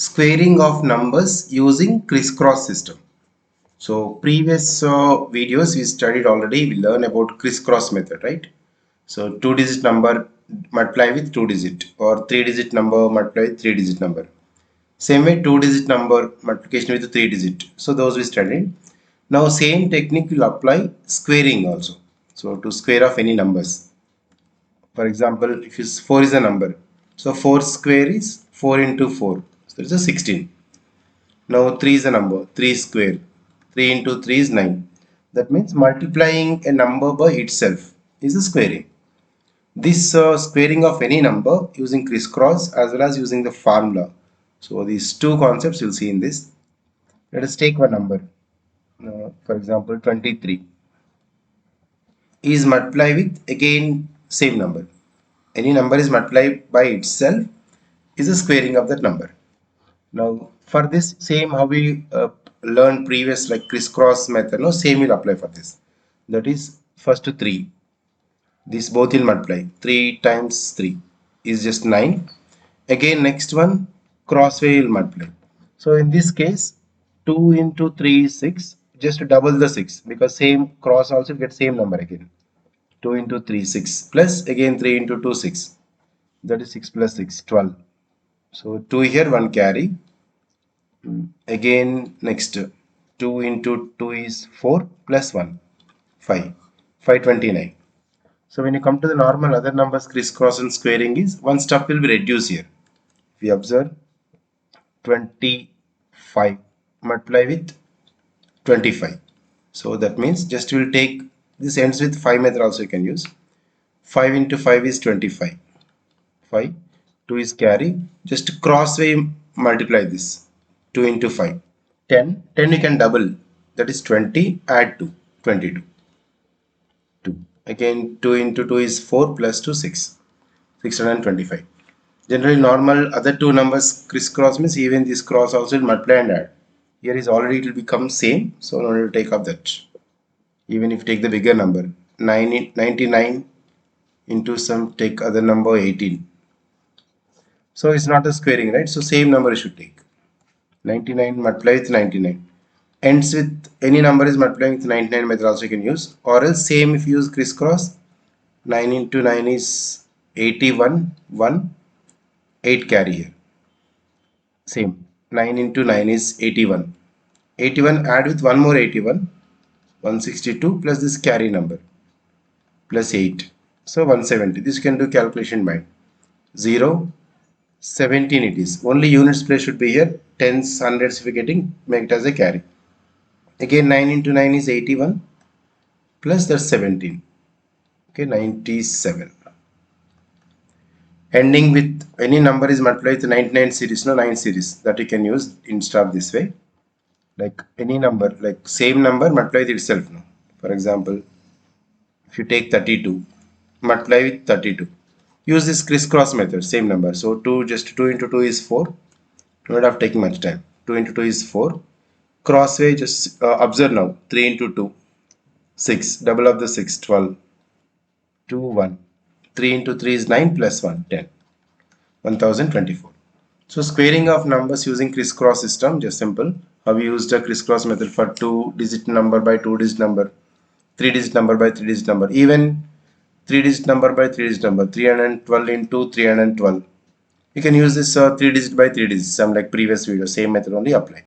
squaring of numbers using criss-cross system. So previous videos we studied already, we learned about criss-cross method, right? So 2-digit number multiply with 2-digit, or 3-digit number multiply with 3-digit number. Same way 2-digit number multiplication with 3-digit. So those we studied. Now same technique will apply squaring also. So to square of any numbers. For example, if 4 is a number, so 4 square is 4 into 4. So it's a 16. Now 3 is a number, 3 square. 3 into 3 is 9. That means multiplying a number by itself is a squaring. This squaring of any number using criss-cross as well as using the formula. So these two concepts you'll see in this. Let us take one number. For example, 23 is multiplied with again same number. Any number is multiplied by itself is a squaring of that number. Now for this same how we learned previous like criss-cross method, no, same will apply for this. That is first 3. These both will multiply. 3 times 3 is just 9. Again next one crossway will multiply. So in this case 2 into 3 is 6. Just double the 6 because same cross also get same number again. 2 into 3 6 plus again 3 into 2 6. That is 6 plus 6 12. So 2 here, 1 carry. Again next 2 into 2 is 4 plus 1 5. 529. So when you come to the normal other numbers, criss-cross and squaring is one step will be reduced here. If we observe 25 multiply with 25. So that means just we will take this ends with 5 method also you can use. 5 into 5 is 25. 5. 2 is carry. Just crossway multiply this. 2 into 5. 10. 10 you can double. That is 20. Add 2. 22. 2. Again 2 into 2 is 4 plus 2 6. 625. Generally normal other two numbers criss-cross means even this cross also will multiply and add. Here is already it will become same. So now we will take up that. Even if you take the bigger number 99 into some take other number 18. So it's not a squaring, right? So same number you should take. 99 multiply with 99. Ends with any number is multiplying with 99 method also you can use, or else same if you use criss-cross. 9 into 9 is 81. 1 8 carry here. Same 9 into 9 is 81. 81 add with one more 81. 162 plus this carry number plus 8. So 170. This you can do calculation by 0. 17 it is. Only units place should be here. Tens, hundreds if you are getting, make it as a carry. Again 9 into 9 is 81 plus that's 17. Okay, 97. Ending with any number is multiplied with 99 series, no 9 series that you can use instead of this way. Like any number, like same number multiply with itself. No? For example, if you take 32, multiply with 32. Use this criss-cross method, same number. So 2 into 2 is 4. Not have taken much time. 2 into 2 is 4. Crossway just observe now. 3 into 2, 6. Double of the 6, 12. 2, 1. 3 into 3 is 9 plus 1, 10. 1024. So squaring of numbers using criss-cross system, just simple. How we used a criss-cross method for 2-digit number by 2-digit number, 3-digit number by 3-digit number, even 3-digit number by 3-digit number, 312 into 312. You can use this 3-digit by 3-digit, some like previous video, same method only apply.